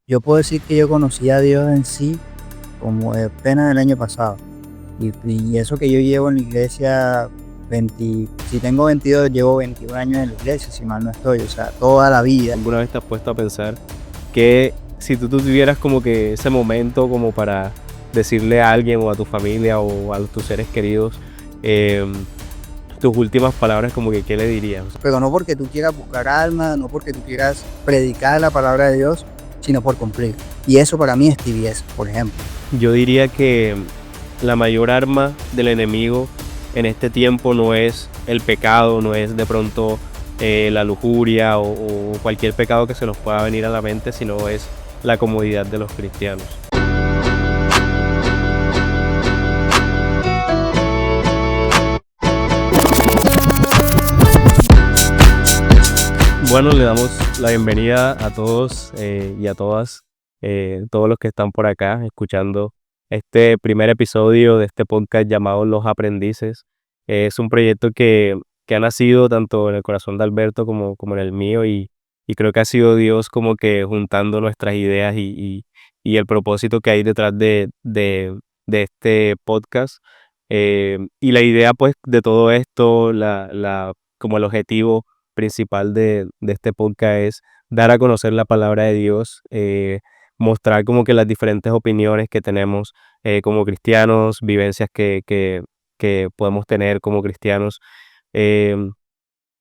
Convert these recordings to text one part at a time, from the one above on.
Yo puedo decir que yo conocí a Dios en sí como apenas el año pasado. Y eso que yo llevo en la iglesia, si tengo 22, llevo 21 años en la iglesia, si mal no estoy, o sea, toda la vida. ¿Alguna vez te has puesto a pensar que si tú tuvieras como que ese momento como para decirle a alguien o a tu familia o a tus seres queridos em, tus últimas palabras, como que qué le dirías? Pero no porque tú quieras buscar alma, no porque tú quieras predicar la palabra de Dios, sino por cumplir. Y eso para mí es tibieza, por ejemplo. Yo diría que la mayor arma del enemigo en este tiempo no es el pecado, no es de pronto la lujuria o cualquier pecado que se nos pueda venir a la mente, sino es la comodidad de los cristianos. Bueno, le damos la bienvenida a todos y a todas, todos los que están por acá escuchando este primer episodio de este podcast llamado Los Aprendices. Es un proyecto que ha nacido tanto en el corazón de Alberto como en el mío y creo que ha sido Dios como que juntando nuestras ideas y el propósito que hay detrás de este podcast. Y la idea pues de todo esto, como el objetivo principal de este podcast es dar a conocer la palabra de Dios, mostrar como que las diferentes opiniones que tenemos como cristianos, vivencias que podemos tener como cristianos. em,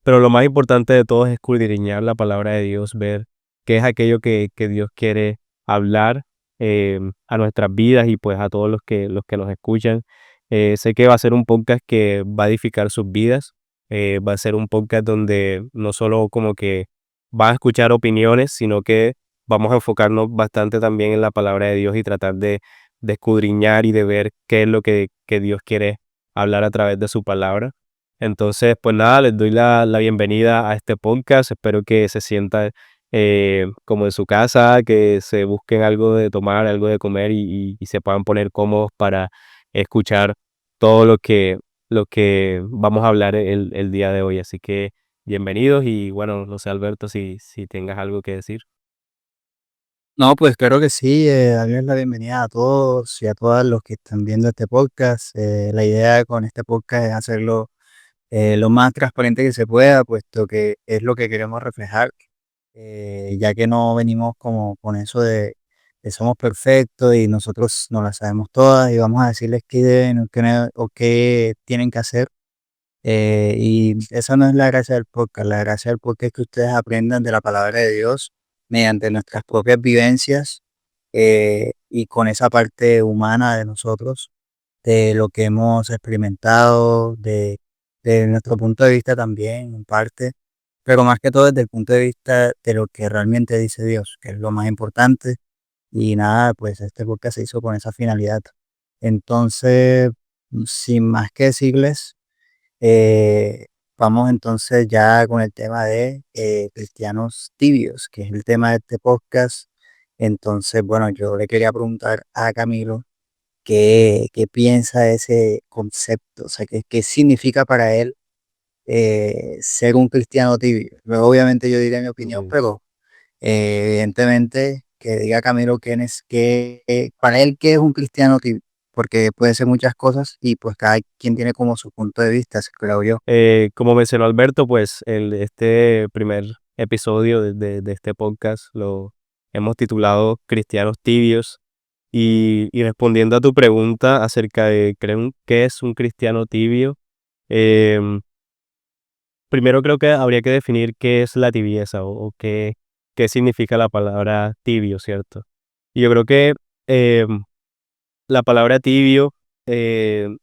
pero lo más importante de todo es escudriñar la palabra de Dios, ver qué es aquello que Dios quiere hablar a nuestras vidas y pues a todos los que nos escuchan. Sé que va a ser un podcast que va a edificar sus vidas. Va a ser un podcast donde no solo como que van a escuchar opiniones, sino que vamos a enfocarnos bastante también en la palabra de Dios y tratar de escudriñar y de ver qué es lo que Dios quiere hablar a través de su palabra. Entonces, pues nada, les doy la bienvenida a este podcast. Espero que se sientan como en su casa, que se busquen algo de tomar, algo de comer y se puedan poner cómodos para escuchar todo lo que vamos a hablar el día de hoy. Así que bienvenidos y bueno, no sé, Alberto, si tengas algo que decir. No, pues claro que sí, darles la bienvenida a todos y a todas los que están viendo este podcast. La idea con este podcast es hacerlo lo más transparente que se pueda, puesto que es lo que queremos reflejar, ya que no venimos como con eso de que somos perfectos y nosotros no las sabemos todas y vamos a decirles qué deben o qué tienen que hacer. Y esa no es la gracia del podcast. La gracia del podcast es que ustedes aprendan de la palabra de Dios mediante nuestras propias vivencias, y con esa parte humana de nosotros, de lo que hemos experimentado, de nuestro punto de vista también, en parte, pero más que todo desde el punto de vista de lo que realmente dice Dios, que es lo más importante. Y nada, pues este podcast se hizo con esa finalidad. Entonces, sin más que decirles, eh, vamos entonces ya con el tema de cristianos tibios, que es el tema de este podcast. Entonces, bueno, yo le quería preguntar a Camilo qué piensa de ese concepto, o sea, qué significa para él ser un cristiano tibio. Luego, obviamente, yo diré mi opinión, Ujú. pero evidentemente que diga Camilo para él qué es un cristiano tibio, porque puede ser muchas cosas y pues cada quien tiene como su punto de vista, así creo yo. Como mencionó Alberto, pues este primer episodio de este podcast lo hemos titulado Cristianos Tibios. Y respondiendo a tu pregunta acerca de ¿creen qué es un cristiano tibio? Em, Primero creo que habría que definir qué es la tibieza o qué significa la palabra tibio, ¿cierto? Y yo creo que em, la palabra tibio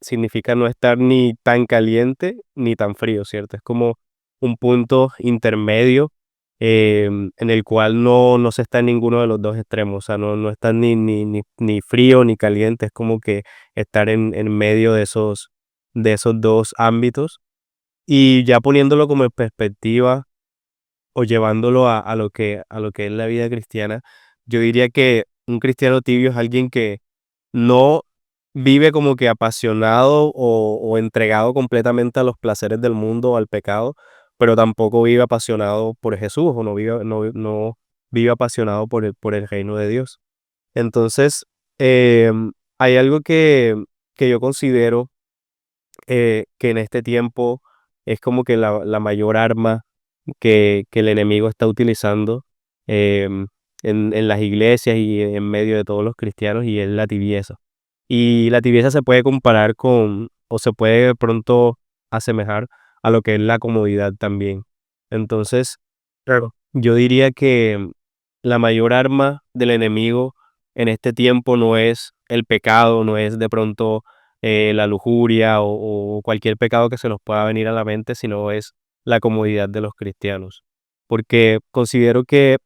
significa no estar ni tan caliente ni tan frío, ¿cierto? Es como un punto intermedio en el cual no se está en ninguno de los dos extremos, o sea, no está ni frío ni caliente, es como que estar en medio de esos dos ámbitos. Y ya poniéndolo como en perspectiva o llevándolo a lo que es la vida cristiana, yo diría que un cristiano tibio es alguien que no vive como que apasionado o entregado completamente a los placeres del mundo o al pecado, pero tampoco vive apasionado por Jesús o no vive, no vive apasionado por el reino de Dios. Entonces, hay algo que yo considero que en este tiempo es como que la mayor arma que el enemigo está utilizando em, en las iglesias y en medio de todos los cristianos, y es la tibieza. Y la tibieza se puede comparar con, o se puede de pronto asemejar a lo que es la comodidad también. Entonces, Claro. yo diría que la mayor arma del enemigo en este tiempo no es el pecado, no es de pronto la lujuria o cualquier pecado que se nos pueda venir a la mente, sino es la comodidad de los cristianos. Porque considero que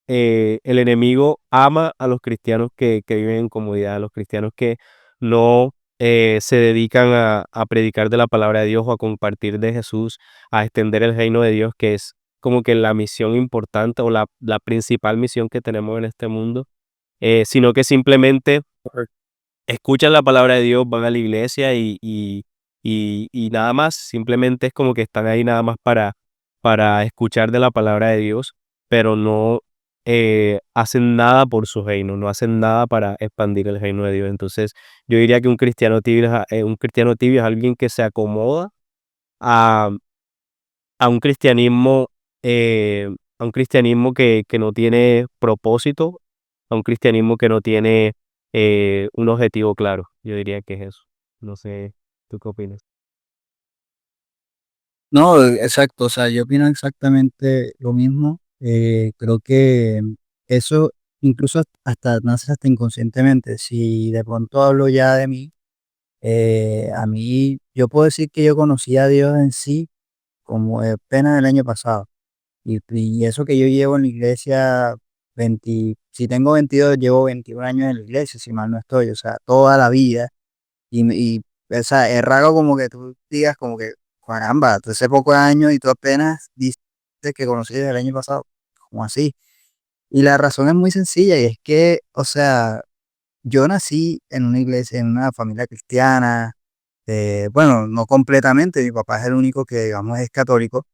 el enemigo ama a los cristianos que viven en comodidad, a los cristianos que no se dedican a predicar de la palabra de Dios o a compartir de Jesús, a extender el reino de Dios, que es como que la misión importante o la principal misión que tenemos en este mundo, sino que simplemente escuchan la palabra de Dios, van a la iglesia y nada más, simplemente es como que están ahí nada más para escuchar de la palabra de Dios, pero no hacen nada por su reino, no hacen nada para expandir el reino de Dios. Entonces, yo diría que un cristiano tibio es alguien que se acomoda a, a un cristianismo, a un cristianismo que no tiene propósito, a un cristianismo que no tiene un objetivo claro. Yo diría que es eso. No sé, ¿tú qué opinas? No, exacto, o sea, yo opino exactamente lo mismo. Creo que eso incluso hasta nace hasta inconscientemente. Si de pronto hablo ya de mí, a mí yo puedo decir que yo conocí a Dios en sí como apenas el año pasado. Y eso que yo llevo en la iglesia, 20, si tengo 22 llevo 21 años en la iglesia, si mal no estoy, o sea, toda la vida. O sea, es raro como que tú digas como que, caramba, tú hace pocos años y tú apenas dices que conocí desde el año pasado, como así. Y la razón es muy sencilla y es que, o sea, yo nací en una iglesia, en una familia cristiana, bueno, no completamente, mi papá es el único que, digamos, es católico,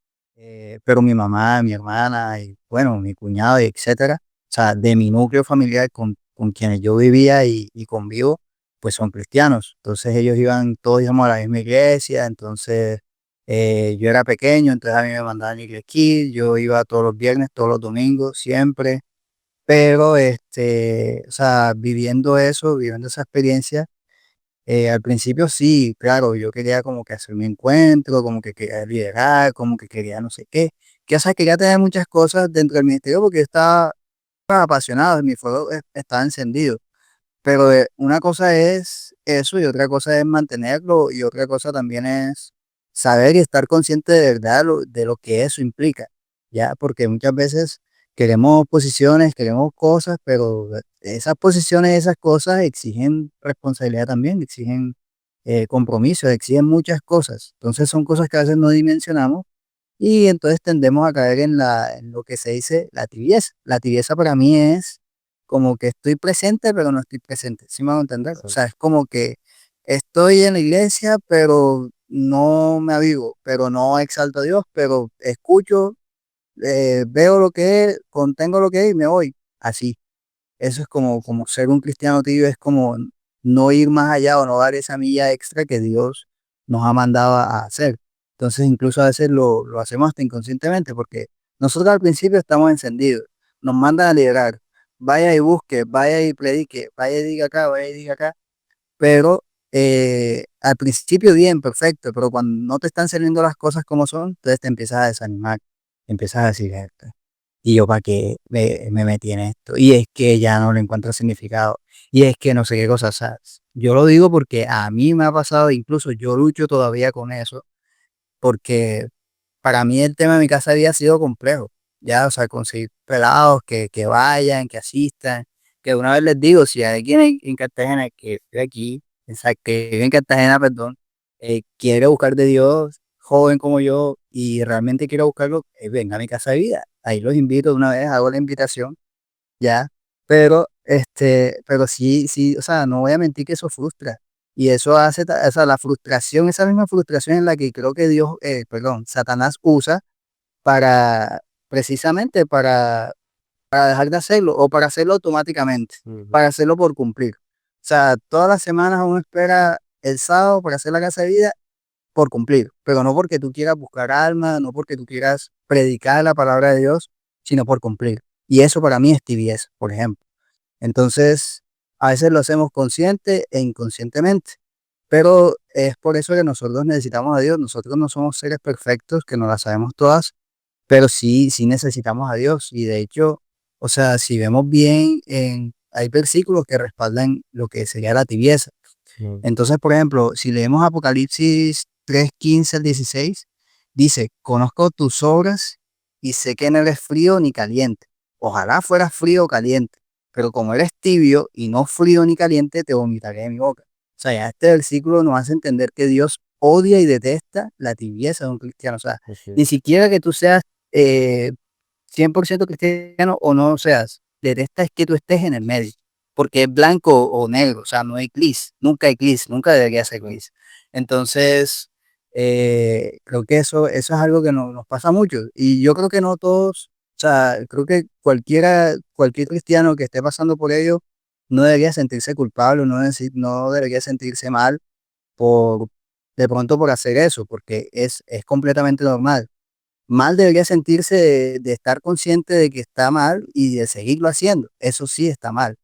pero mi mamá, mi hermana y, bueno, mi cuñado y etcétera, o sea, de mi núcleo familiar con quienes yo vivía y convivo, pues son cristianos. Entonces ellos iban, todos íbamos a la misma iglesia, entonces yo era pequeño, entonces a mí me mandaban a Iglesia Kid, yo iba todos los viernes, todos los domingos, siempre, pero o sea, viviendo eso, viviendo esa experiencia, al principio sí, claro, yo quería como que hacer mi encuentro, como que quería liderar, como que quería no sé qué, que o sea, quería tener muchas cosas dentro del ministerio porque yo estaba apasionado, mi fuego estaba encendido. Pero una cosa es eso y otra cosa es mantenerlo y otra cosa también es saber y estar consciente de verdad de lo que eso implica, ¿ya? Porque muchas veces queremos posiciones, queremos cosas, pero esas posiciones, esas cosas exigen responsabilidad también, exigen compromiso, exigen muchas cosas. Entonces son cosas que a veces no dimensionamos y entonces tendemos a caer en lo que se dice la tibieza. La tibieza para mí es como que estoy presente, pero no estoy presente. ¿Sí me van a entender? O sea, es como que estoy en la iglesia, pero no me avivo, pero no exalto a Dios, pero escucho, veo lo que es, contengo lo que es y me voy. Así. Eso es como ser un cristiano tibio, es como no ir más allá o no dar esa milla extra que Dios nos ha mandado a hacer. Entonces, incluso a veces lo hacemos hasta inconscientemente, porque nosotros al principio estamos encendidos, nos mandan a liderar, vaya y busque, vaya y predique, vaya y diga acá, vaya y diga acá, pero al principio bien, perfecto, pero cuando no te están saliendo las cosas como son, entonces te empiezas a desanimar, empiezas a decir, y yo para qué me metí en esto. Y es que ya no le encuentro significado. Y es que no sé qué cosas. ¿Sabes? Yo lo digo porque a mí me ha pasado, incluso yo lucho todavía con eso, porque para mí el tema de mi casa había sido complejo. Ya, o sea, conseguir pelados que vayan, que asistan, que una vez les digo, si hay alguien en Cartagena que vive aquí, o sea, que vive en Cartagena, perdón, quiere buscar de Dios, joven como yo, y realmente quiere buscarlo, venga a mi casa de vida. Ahí los invito de una vez, hago la invitación, ya, pero sí, sí, o sea, no voy a mentir que eso frustra. Y eso hace, o sea, la frustración, esa misma frustración en la que creo que Satanás usa para, precisamente para para dejar de hacerlo o para hacerlo automáticamente, Ujú. para hacerlo por cumplir. O sea, todas las semanas uno espera el sábado para hacer la casa de vida por cumplir, pero no porque tú quieras buscar alma, no porque tú quieras predicar la palabra de Dios, sino por cumplir. Y eso para mí es tibieza, por ejemplo. Entonces, a veces lo hacemos consciente e inconscientemente, pero es por eso que nosotros necesitamos a Dios. Nosotros no somos seres perfectos, que no las sabemos todas, pero sí necesitamos a Dios. Y de hecho, o sea, si vemos bien, hay versículos que respaldan lo que sería la tibieza. Mm. Entonces, por ejemplo, si leemos Apocalipsis 3:15 al 16, dice, conozco tus obras y sé que no eres frío ni caliente. Ojalá fueras frío o caliente, pero como eres tibio y no frío ni caliente, te vomitaré de mi boca. O sea, ya este versículo nos hace entender que Dios odia y detesta la tibieza de un cristiano. O sea, Así es. ni siquiera que tú seas eh, 100% cristiano o no seas, detesta es que tú estés en el medio, porque es blanco o negro, o sea, no hay gris, nunca hay gris, nunca debería ser Claro. gris. Entonces, creo que eso es algo que nos pasa mucho y yo creo que no todos, o sea, creo que cualquier cristiano que esté pasando por ello no debería sentirse culpable, no debería sentirse mal por, de pronto por hacer eso, porque es completamente normal. Mal debería sentirse de estar consciente de que está mal y de seguirlo haciendo. Eso sí está mal,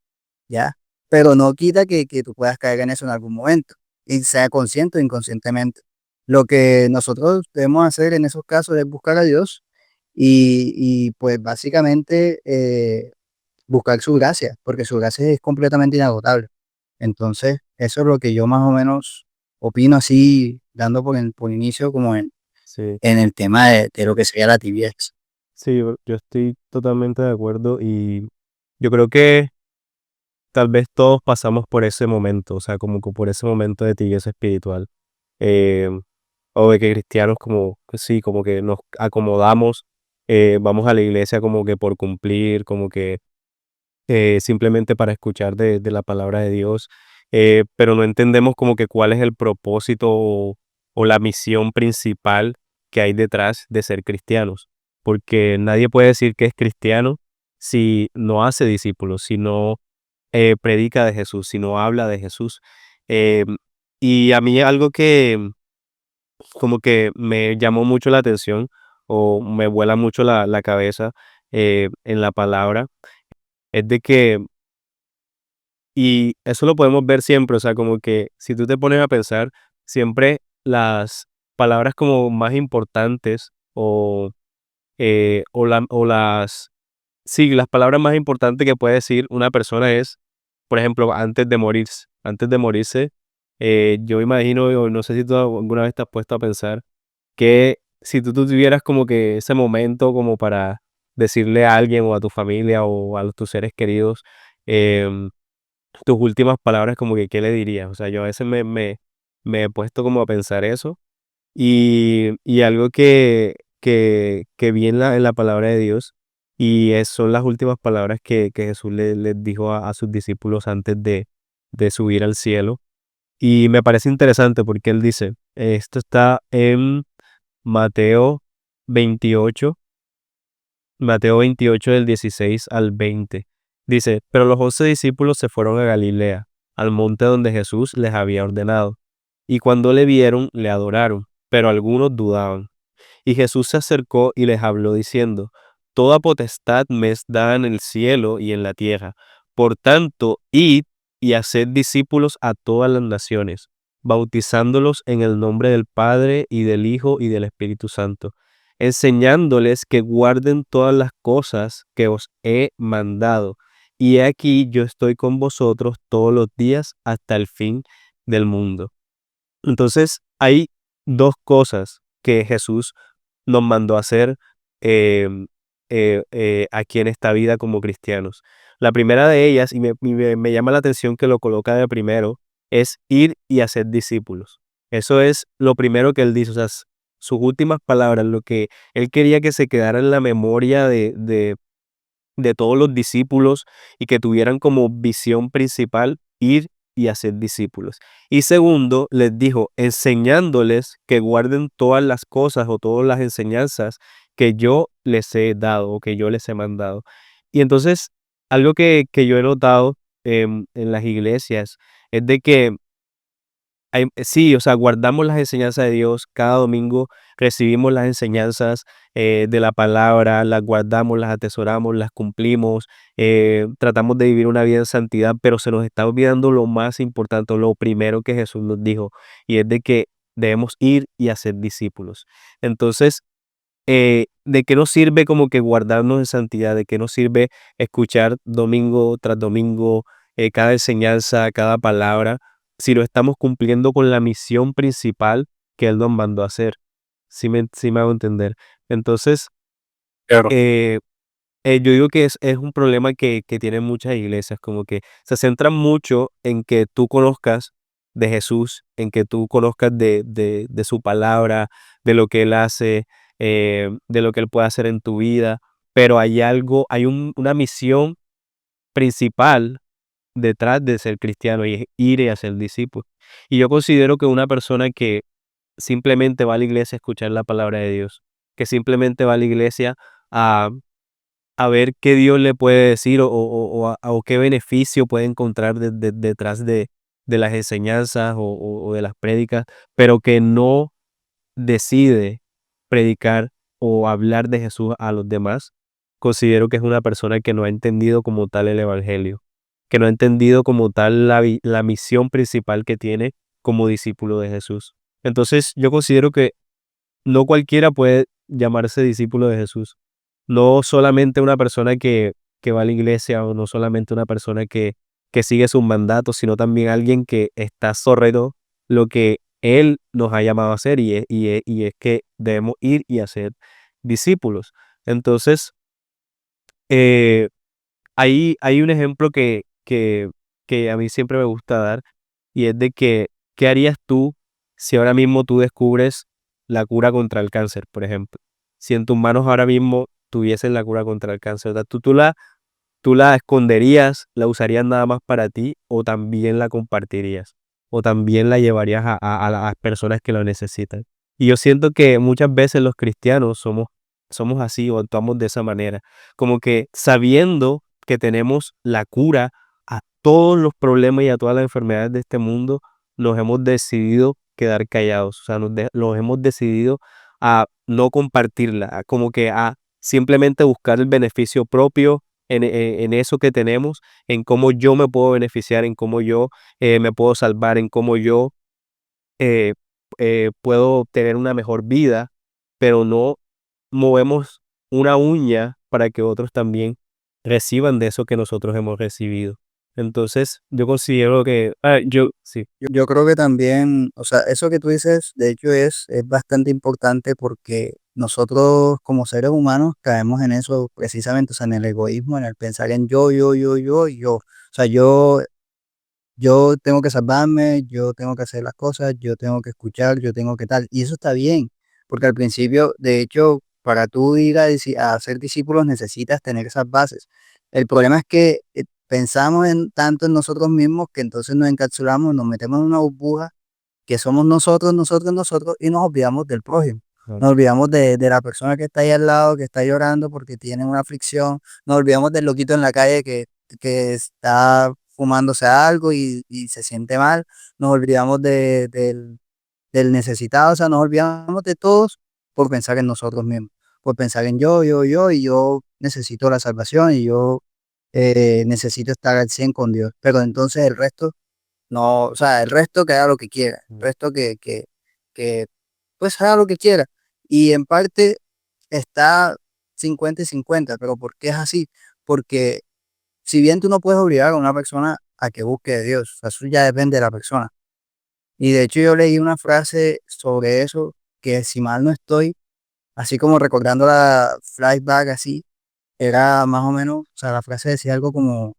¿ya? Pero no quita que tú puedas caer en eso en algún momento, y sea consciente o inconscientemente. Lo que nosotros debemos hacer en esos casos es buscar a Dios y pues básicamente buscar su gracia, porque su gracia es completamente inagotable. Entonces, eso es lo que yo más o menos opino así, dando por inicio como Sí, en el tema de lo que sería la tibieza. sí, yo estoy totalmente de acuerdo y yo creo que tal vez todos pasamos por ese momento, o sea, como que por ese momento de tibieza espiritual. em, o de que cristianos como, que sí, como que nos acomodamos, vamos a la iglesia como que por cumplir, como que simplemente para escuchar de la palabra de Dios, pero no entendemos como que cuál es el propósito o la misión principal que hay detrás de ser cristianos, porque nadie puede decir que es cristiano si no hace discípulos, si no predica de Jesús, si no habla de Jesús. Em, y a mí algo que como que me llamó mucho la atención o me vuela mucho la cabeza en la palabra, es de que, y eso lo podemos ver siempre, o sea, como que si tú te pones a pensar, siempre las palabras como más importantes o las, sí, las palabras más importantes que puede decir una persona es, por ejemplo, antes de morirse, yo imagino, o no sé si tú alguna vez te has puesto a pensar, que si tú tuvieras como que ese momento como para decirle a alguien o a tu familia o a tus seres queridos, em, tus últimas palabras como que, ¿qué le dirías? O sea, yo a veces me he puesto como a pensar eso y algo que vi en la palabra de Dios y son las últimas palabras que Jesús les dijo a sus discípulos antes de subir al cielo. Y me parece interesante porque él dice, esto está en Mateo 28, Mateo 28 del 16 al 20. Dice, pero los 11 discípulos se fueron a Galilea, al monte donde Jesús les había ordenado. Y cuando le vieron, le adoraron, pero algunos dudaban. Y Jesús se acercó y les habló diciendo, Toda potestad me es dada en el cielo y en la tierra. Por tanto, id y haced discípulos a todas las naciones, bautizándolos en el nombre del Padre y del Hijo y del Espíritu Santo, enseñándoles que guarden todas las cosas que os he mandado. Y he aquí yo estoy con vosotros todos los días hasta el fin del mundo. Entonces, hay dos cosas que Jesús nos mandó a hacer em, aquí en esta vida como cristianos. La primera de ellas, y me llama la atención que lo coloca de primero, es ir y hacer discípulos. Eso es lo primero que él dice, o sea, sus últimas palabras, lo que él quería que se quedara en la memoria de todos los discípulos y que tuvieran como visión principal ir y hacer discípulos. Y segundo, les dijo, enseñándoles que guarden todas las cosas o todas las enseñanzas que yo les he dado o que yo les he mandado. Y entonces, algo que yo he notado en las iglesias es de que sí, o sea, guardamos las enseñanzas de Dios, cada domingo recibimos las enseñanzas de la palabra, las guardamos, las atesoramos, las cumplimos, tratamos de vivir una vida en santidad, pero se nos está olvidando lo más importante, lo primero que Jesús nos dijo, y es de que debemos ir y hacer discípulos. Entonces, ¿de qué nos sirve como que guardarnos en santidad? ¿De qué nos sirve escuchar domingo tras domingo cada enseñanza, cada palabra, si lo estamos cumpliendo con la misión principal que Él nos mandó a hacer? Sí me hago entender. Entonces, Claro. eh, yo digo que es un problema que tienen muchas iglesias, como que se centran mucho en que tú conozcas de Jesús, en que tú conozcas de su palabra, de lo que Él hace, de lo que Él puede hacer en tu vida, pero una misión principal detrás de ser cristiano y es ir y hacer discípulos. Y yo considero que una persona que simplemente va a la iglesia a escuchar la palabra de Dios, que simplemente va a la iglesia a ver qué Dios le puede decir o qué beneficio puede encontrar detrás de las enseñanzas o de las prédicas, pero que no decide predicar o hablar de Jesús a los demás, considero que es una persona que no ha entendido como tal el evangelio, que no ha entendido como tal la misión principal que tiene como discípulo de Jesús. Entonces, yo considero que no cualquiera puede llamarse discípulo de Jesús. No solamente una persona que va a la iglesia o no solamente una persona que sigue sus mandatos, sino también alguien que está sorredo lo que Él nos ha llamado a hacer y es que debemos ir y hacer discípulos. Entonces, eh, hay un ejemplo que a mí siempre me gusta dar y es de que, ¿qué harías tú si ahora mismo tú descubres la cura contra el cáncer, por ejemplo? Si en tus manos ahora mismo tuviesen la cura contra el cáncer, ¿verdad? ¿Tú la esconderías, la usarías nada más para ti o también la compartirías? O también la llevarías a las personas que lo necesitan. Y yo siento que muchas veces los cristianos somos así o actuamos de esa manera, como que sabiendo que tenemos la cura a todos los problemas y a todas las enfermedades de este mundo, nos hemos decidido quedar callados, o sea, nos hemos decidido a no compartirla, como que a simplemente buscar el beneficio propio en eso que tenemos, en cómo yo me puedo beneficiar, en cómo yo me puedo salvar, en cómo yo eh, puedo tener una mejor vida, pero no movemos una uña para que otros también reciban de eso que nosotros hemos recibido. Entonces, yo considero que, sí, Yo creo que también, o sea, eso que tú dices, de hecho, es bastante importante porque nosotros como seres humanos caemos en eso precisamente, o sea, en el egoísmo, en el pensar en yo, y yo. O sea, yo tengo que salvarme, yo tengo que hacer las cosas, yo tengo que escuchar, yo tengo que tal. Y eso está bien, porque al principio, de hecho, para tú ir a ser discípulos necesitas tener esas bases. El problema es que pensamos tanto en nosotros mismos que entonces nos encapsulamos, nos metemos en una burbuja que somos nosotros, y nos olvidamos del prójimo. claro, Nos olvidamos de la persona que está ahí al lado, que está llorando porque tiene una aflicción. Nos olvidamos del loquito en la calle que está fumándose algo y se siente mal. Nos olvidamos del necesitado. O sea, nos olvidamos de todos por pensar en nosotros mismos. Por pensar en yo, y yo necesito la salvación y yo necesito estar al 100 con Dios. Pero entonces el resto no, o sea, el resto que haga lo que quiera, el mm, resto que pues haga lo que quiera. Y en parte está 50 y 50, pero ¿por qué es así? Porque si bien tú no puedes obligar a una persona a que busque de Dios, o sea, eso ya depende de la persona. Y de hecho yo leí una frase sobre eso, que si mal no estoy, así como recordando la flashback así, era más o menos, o sea, la frase decía algo como,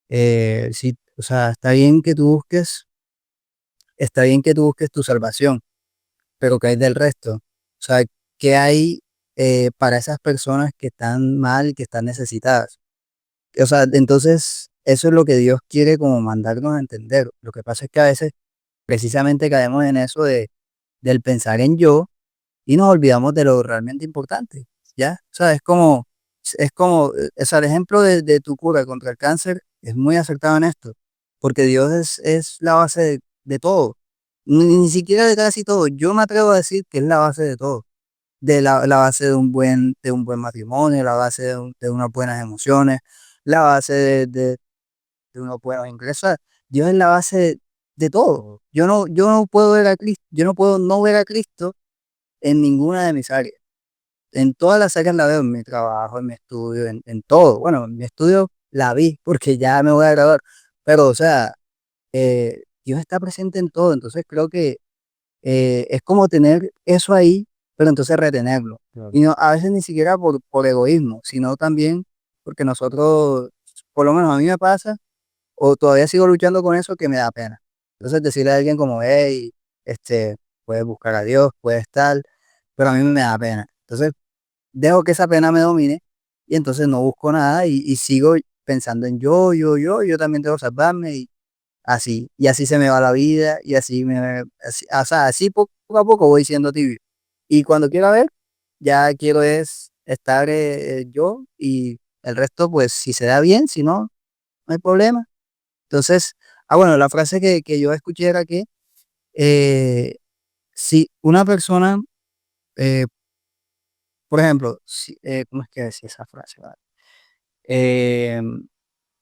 sí, o sea, está bien que tú busques tu salvación, pero ¿qué hay del resto? O sea, ¿qué hay para esas personas que están mal, que están necesitadas? O sea, entonces eso es lo que Dios quiere como mandarnos a entender. Lo que pasa es que a veces precisamente caemos en eso del pensar en yo y nos olvidamos de lo realmente importante, ¿ya? O sea, es como, Es como, o sea, el ejemplo de tu cura contra el cáncer es muy acertado en esto, porque Dios es la base de todo, ni siquiera de casi todo. Yo me atrevo a decir que es la base de todo, la base de un buen matrimonio, la base de unas buenas emociones, la base de unos buenos ingresos. Dios es la base de todo. Oh, Yo no puedo ver a Cristo, yo no puedo no ver a Cristo en ninguna de mis áreas. En todas las áreas la veo, en mi trabajo, en mi estudio, en todo. Bueno, en mi estudio la vi porque ya me voy a graduar. Pero, o sea, Dios está presente en todo. Entonces creo que es como tener eso ahí, pero entonces retenerlo. claro, Y no, a veces ni siquiera por egoísmo, sino también porque nosotros, por lo menos a mí me pasa, o todavía sigo luchando con eso que me da pena. Entonces decirle a alguien como, hey, puedes buscar a Dios, puedes tal, pero a mí me da pena. Entonces dejo que esa pena me domine y entonces no busco nada y sigo pensando en yo también tengo que salvarme y así se me va la vida y o sea, así poco a poco voy siendo tibio. Y cuando quiero ver, ya quiero es estar yo y el resto, pues si se da bien, si no, no hay problema. Entonces, bueno, la frase que yo escuché era que eh, si una persona, eh, por ejemplo, ¿cómo es que decía esa frase? ¿Vale? Eh,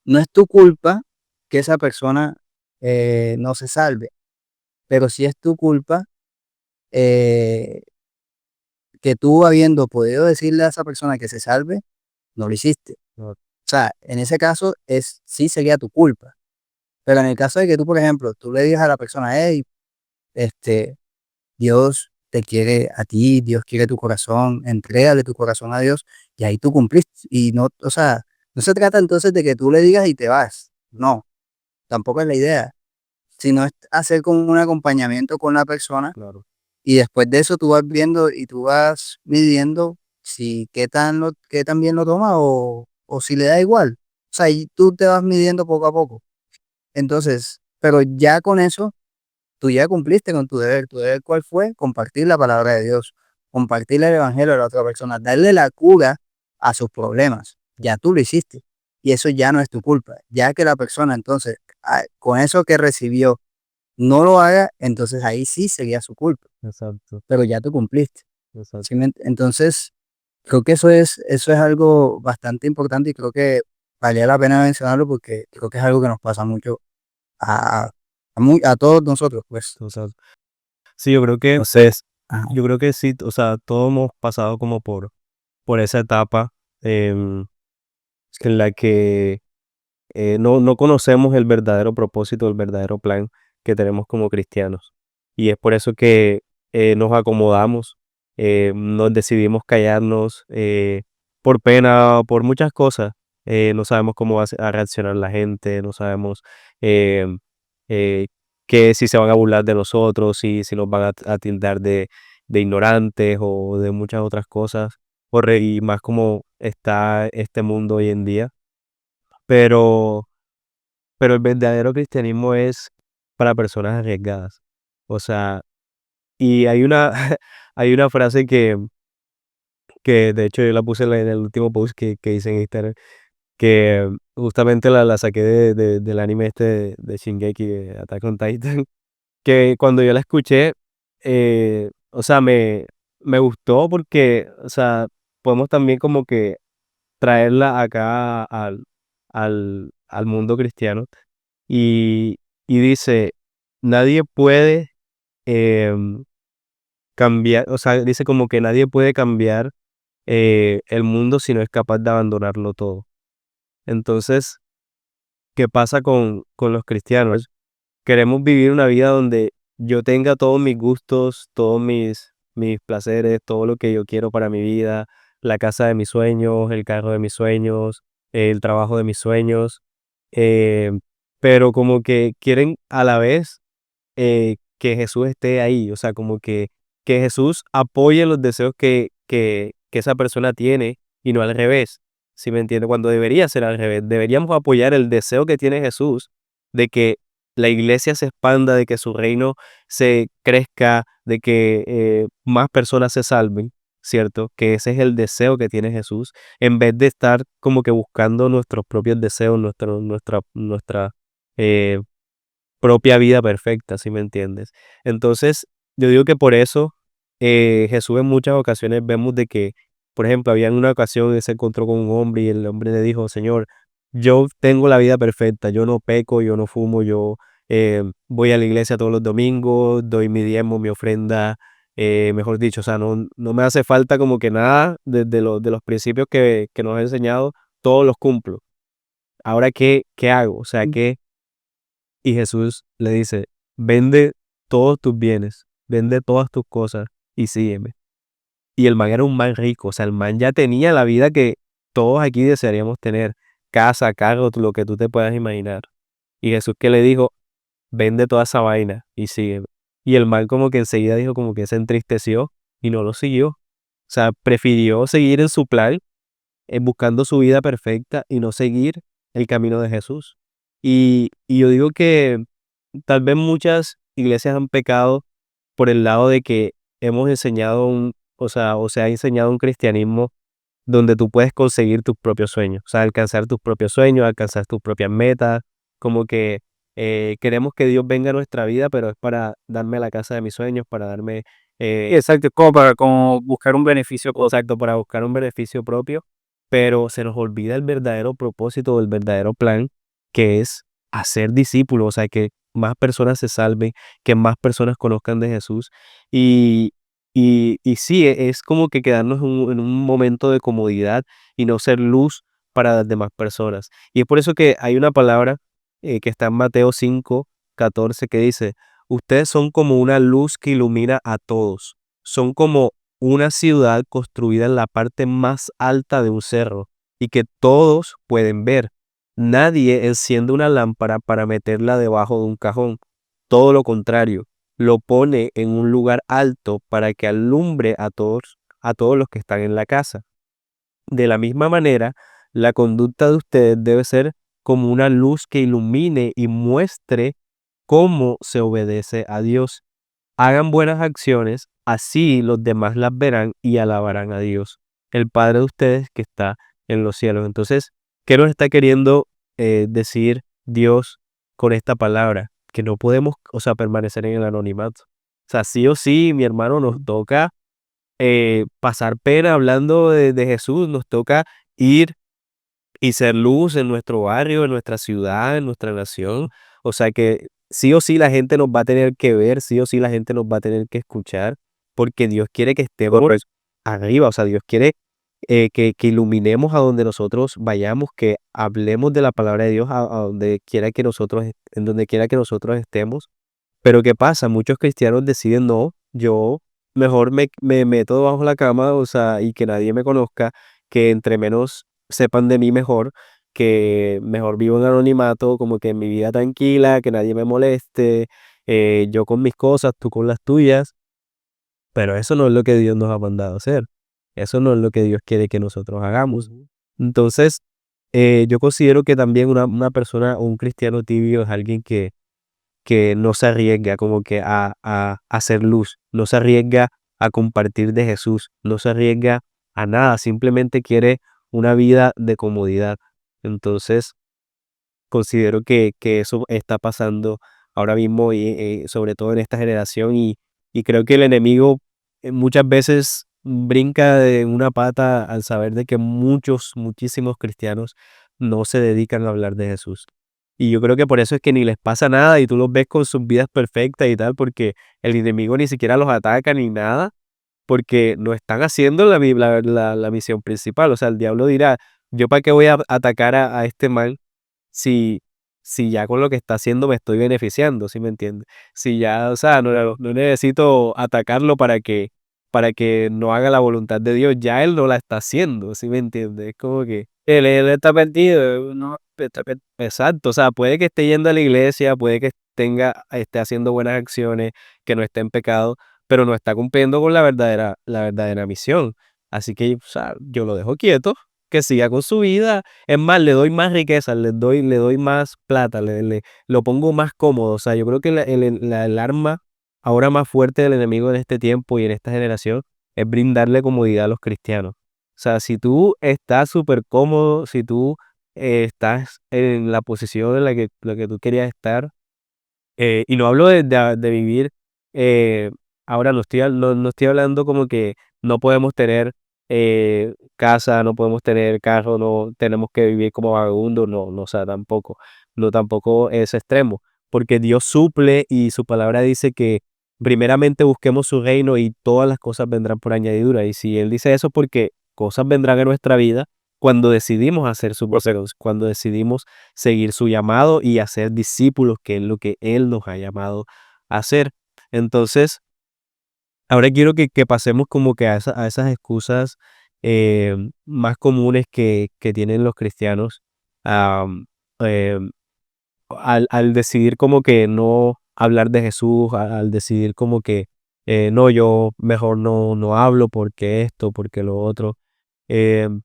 no es tu culpa que esa persona no se salve, pero sí es tu culpa eh, que tú habiendo podido decirle a esa persona que se salve, no lo hiciste. claro, O sea, en ese caso sí sería tu culpa. Pero en el caso de que tú, por ejemplo, tú le digas a la persona, hey, este, Dios te quiere a ti, Dios quiere tu corazón, entrégale tu corazón a Dios y ahí tú cumpliste. Y no, o sea, no se trata entonces de que tú le digas y te vas. No, tampoco es la idea, sino es hacer como un acompañamiento con la persona claro, y después de eso tú vas viendo y tú vas midiendo si qué tan bien lo toma o si le da igual. O sea, y tú te vas midiendo poco a poco. Entonces, pero ya con eso tú ya cumpliste con tu deber. ¿Tu deber cuál fue? Compartir la palabra de Dios, compartir el evangelio a la otra persona, darle la cura a sus problemas. Ya tú lo hiciste. Y eso ya no es tu culpa. Ya que la persona entonces, con eso que recibió, no lo haga, entonces ahí sí sería su culpa. exacto, Pero ya tú cumpliste. exacto. ¿Sí entonces, creo que eso es algo bastante importante y creo que valía la pena mencionarlo porque creo que es algo que nos pasa mucho a, a todos nosotros, pues. Exacto. Sí, yo creo que, entonces, Ajá. yo creo que sí, o sea, todos hemos pasado como por esa etapa em, en la que no conocemos el verdadero propósito, el verdadero plan que tenemos como cristianos. Y es por eso que nos acomodamos, nos decidimos callarnos por pena, por muchas cosas. No sabemos cómo va a reaccionar la gente, no sabemos eh, eh, que si se van a burlar de nosotros, si nos van a tildar de ignorantes o de muchas otras cosas, y más como está este mundo hoy en día. Pero el verdadero cristianismo es para personas arriesgadas. O sea, y hay una hay una frase que de hecho yo la puse en el último post que hice en Instagram, que justamente la saqué del anime este de Shingeki, de Attack on Titan, que cuando yo la escuché, o sea, me gustó porque, o sea, podemos también como que traerla acá al mundo cristiano. Y, y dice, nadie puede em, cambiar, o sea, dice como que nadie puede cambiar el mundo si no es capaz de abandonarlo todo. Entonces, ¿qué pasa con los cristianos? Queremos vivir una vida donde yo tenga todos mis gustos, todos mis placeres, todo lo que yo quiero para mi vida, la casa de mis sueños, el carro de mis sueños, el trabajo de mis sueños, eh, pero como que quieren a la vez que Jesús esté ahí, o sea, como que Jesús apoye los deseos que esa persona tiene y no al revés, ¿sí me entiende? Cuando debería ser al revés, deberíamos apoyar el deseo que tiene Jesús de que la iglesia se expanda, de que su reino se crezca, de que más personas se salven. ¿cierto? Que ese es el deseo que tiene Jesús, en vez de estar como que buscando nuestros propios deseos, nuestra eh, propia vida perfecta, ¿sí me entiendes? Entonces, yo digo que por eso Jesús en muchas ocasiones vemos de que, por ejemplo, había en una ocasión él se encontró con un hombre y el hombre le dijo, Señor, yo tengo la vida perfecta, yo no peco, yo no fumo, yo voy a la iglesia todos los domingos, doy mi diezmo, mi ofrenda, mejor dicho, o sea, no me hace falta como que nada de los principios que nos ha enseñado, todos los cumplo. Ahora, ¿qué hago? O sea, ¿qué? Y Jesús le dice, vende todos tus bienes, vende todas tus cosas y sígueme. Y el man era un man rico, o sea, el man ya tenía la vida que todos aquí desearíamos tener, casa, carro, lo que tú te puedas imaginar. Y Jesús que le dijo, vende toda esa vaina y sígueme. Y el man como que enseguida dijo como que se entristeció y no lo siguió. O sea, prefirió seguir en su plan, buscando su vida perfecta y no seguir el camino de Jesús. Y yo digo que tal vez muchas iglesias han pecado por el lado de que hemos enseñado o se ha enseñado un cristianismo donde tú puedes conseguir tus propios sueños, o sea, alcanzar tus propios sueños, alcanzar tus propias metas, como que queremos que Dios venga a nuestra vida, pero es para darme la casa de mis sueños, para darme, Exacto, como para como buscar un beneficio propio. exacto, para buscar un beneficio propio, pero se nos olvida el verdadero propósito, el verdadero plan, que es hacer discípulos, o sea, que más personas se salven, que más personas conozcan de Jesús. Y, y sí, es como que quedarnos en un momento de comodidad y no ser luz para las demás personas. Y es por eso que hay una palabra que está en Mateo 5:14 que dice, ustedes son como una luz que ilumina a todos, son como una ciudad construida en la parte más alta de un cerro y que todos pueden ver. Nadie enciende una lámpara para meterla debajo de un cajón. Todo lo contrario, lo pone en un lugar alto para que alumbre a todos los que están en la casa. De la misma manera, la conducta de ustedes debe ser como una luz que ilumine y muestre cómo se obedece a Dios. Hagan buenas acciones, así los demás las verán y alabarán a Dios, el Padre de ustedes que está en los cielos. Entonces, ¿qué nos está queriendo decir Dios con esta palabra? Que no podemos, o sea, permanecer en el anonimato. O sea, sí o sí, mi hermano, nos toca pasar pena hablando de Jesús, nos toca ir y ser luz en nuestro barrio, en nuestra ciudad, en nuestra nación. O sea que sí o sí la gente nos va a tener que ver, sí o sí la gente nos va a tener que escuchar, porque Dios quiere que estemos Correcto. arriba, o sea, Dios quiere que iluminemos a donde nosotros vayamos, que hablemos de la palabra de Dios a donde quiera que nosotros, en donde quiera que nosotros estemos. Pero ¿qué pasa? Muchos cristianos deciden, no, yo mejor me meto debajo de la cama, o sea, y que nadie me conozca, que entre menos sepan de mí mejor, que mejor vivo en anonimato, como que en mi vida tranquila, que nadie me moleste, yo con mis cosas, tú con las tuyas, pero eso no es lo que Dios nos ha mandado a hacer, eso no es lo que Dios quiere que nosotros hagamos. Ujú. Entonces, yo considero que también una persona o un cristiano tibio es alguien que no se arriesga como que a hacer luz, no se arriesga a compartir de Jesús, no se arriesga a nada, simplemente quiere una vida de comodidad. Entonces, considero que eso está pasando ahora mismo y sobre todo en esta generación y creo que el enemigo muchas veces brinca de una pata al saber de que muchísimos cristianos no se dedican a hablar de Jesús. Y yo creo que por eso es que ni les pasa nada y tú los ves con sus vidas perfectas y tal, porque el enemigo ni siquiera los ataca ni nada, porque no están haciendo la misión principal. O sea, el diablo dirá, ¿yo para qué voy a atacar a este man si, si ya con lo que está haciendo me estoy beneficiando? ¿Sí me entiendes? Si ya, o sea, no necesito atacarlo para que no haga la voluntad de Dios, ya él no la está haciendo, ¿sí me entiendes? Es como que Él está perdido, no, está exacto, o sea, puede que esté yendo a la iglesia, puede que esté haciendo buenas acciones, que no esté en pecado, pero no está cumpliendo con la verdadera misión. Así que, o sea, yo lo dejo quieto, que siga con su vida. Es más, le doy más riqueza, le doy más plata, lo pongo más cómodo. O sea, yo creo que el arma ahora más fuerte del enemigo en este tiempo y en esta generación es brindarle comodidad a los cristianos. O sea, si tú estás súper cómodo, si tú estás en la posición en la que tú querías estar, y no hablo de vivir, eh, ahora no estoy hablando como que no podemos tener casa, no podemos tener carro, no tenemos que vivir como vagabundos, no, o sea, tampoco, no tampoco es extremo, porque Dios suple y su palabra dice que primeramente busquemos su reino y todas las cosas vendrán por añadidura. Y si Él dice eso, porque cosas vendrán en nuestra vida cuando decidimos hacer su voceros, cuando decidimos seguir su llamado y hacer discípulos, que es lo que Él nos ha llamado a hacer. Entonces, ahora quiero que pasemos como que a esas excusas más comunes que tienen los cristianos am, em, al decidir como que no hablar de Jesús, al decidir como que no, yo mejor no hablo porque esto, porque lo otro. Em,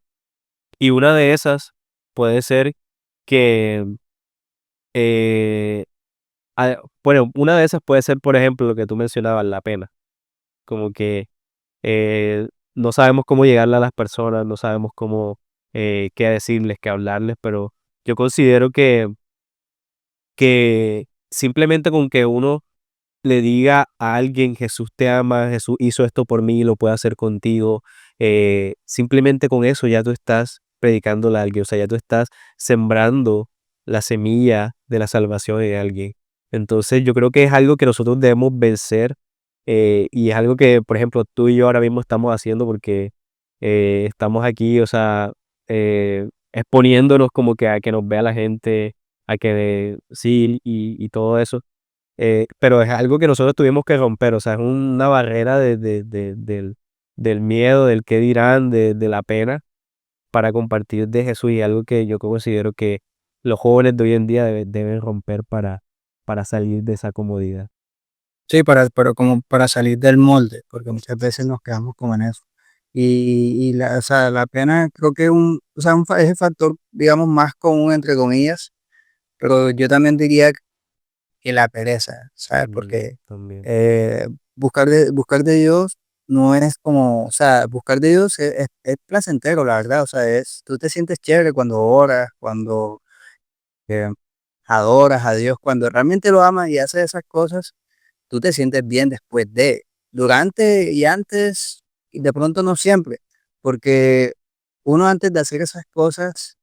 y una de esas puede ser que eh, bueno, una de esas puede ser, por ejemplo, lo que tú mencionabas, la pena. Como que no sabemos cómo llegarle a las personas, no sabemos cómo, qué decirles, qué hablarles, pero yo considero que simplemente con que uno le diga a alguien: Jesús te ama, Jesús hizo esto por mí, lo puede hacer contigo, simplemente con eso ya tú estás predicándole a alguien, o sea, ya tú estás sembrando la semilla de la salvación en alguien. Entonces yo creo que es algo que nosotros debemos vencer, y es algo que, por ejemplo, tú y yo ahora mismo estamos haciendo porque estamos aquí, o sea, exponiéndonos como que a que nos vea la gente, a que sí, y todo eso. Pero es algo que nosotros tuvimos que romper, o sea, es una barrera del miedo, del qué dirán, de la pena, para compartir de Jesús, y algo que yo considero que los jóvenes de hoy en día deben romper para salir de esa comodidad. Sí, pero como para salir del molde, porque muchas veces nos quedamos como en eso. O sea, la pena creo que o sea, es el factor, digamos, más común, entre comillas, pero yo también diría que la pereza, ¿sabes? Porque También. buscar de Dios no es como, o sea, buscar de Dios es placentero, la verdad, o sea, tú te sientes chévere cuando oras, cuando eh, adoras a Dios, cuando realmente lo amas y haces esas cosas, tú te sientes bien después de, durante y antes, y de pronto no siempre, porque uno antes de hacer esas cosas,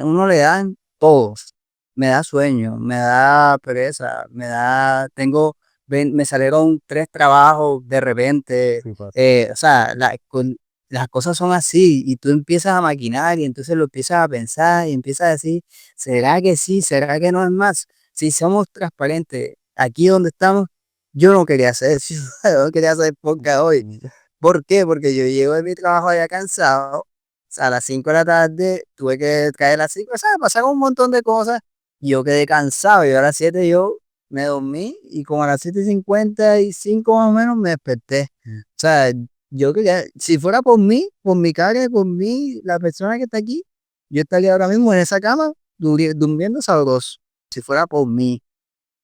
uno le dan todo, me da sueño, me da pereza, me salieron 3 trabajos de repente, Sí, pasa. o sea, las cosas son así y tú empiezas a maquinar y entonces lo empiezas a pensar y empiezas a decir, ¿será que sí? ¿Será que no es más? Si somos transparentes aquí donde estamos, yo no quería hacer eso, yo no quería hacer podcast hoy. ¿Por qué? Porque yo llego de mi trabajo allá cansado, a las 5 de la tarde tuve que caer a las 5, ¿sabes? Pasaron un montón de cosas y yo quedé cansado y a las 7 yo me dormí y como a las 7:55 más o menos me desperté. O sea, yo quería, si fuera por mí, por mi cara, por mí, la persona que está aquí, yo estaría ahora mismo en esa cama durmiendo sabroso, si fuera por mí,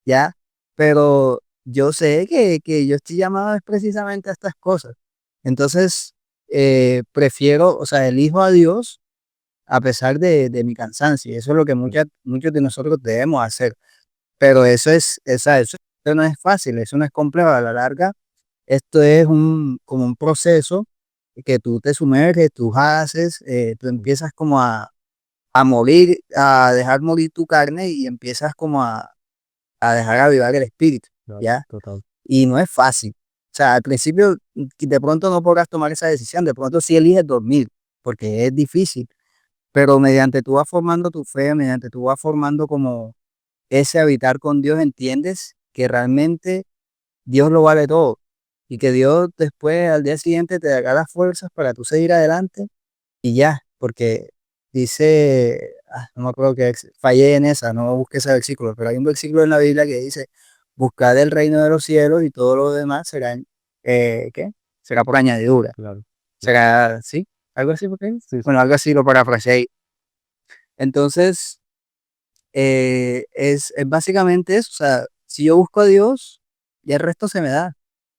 ¿ya? Pero yo sé que yo estoy llamado es precisamente a estas cosas. Entonces, prefiero, o sea, elijo a Dios a pesar de mi cansancio. Y eso es lo que muchos de nosotros debemos hacer. Pero eso no es fácil, eso no es complejo a la larga. Esto es como un proceso que tú te sumerges, tú haces, tú empiezas como a morir, a dejar morir tu carne y empiezas como a dejar avivar el espíritu, Claro, ¿ya? total. Y no es fácil. O sea, al principio de pronto no podrás tomar esa decisión, de pronto sí eliges dormir, porque es difícil, pero mediante tú vas formando tu fe, mediante tú vas formando como ese habitar con Dios, entiendes que realmente Dios lo vale todo y que Dios después al día siguiente te dará las fuerzas para tú seguir adelante y ya, porque dice, no me acuerdo que fallé en esa, no busqué ese versículo, pero hay un versículo en la Biblia que dice, buscad el reino de los cielos y todo lo demás será, ¿qué? Será por añadidura. Claro. Será, ¿sí? Algo así, porque Sí, sí. bueno, algo así lo parafraseé. Entonces, es básicamente eso, o sea, si yo busco a Dios, ya el resto se me da.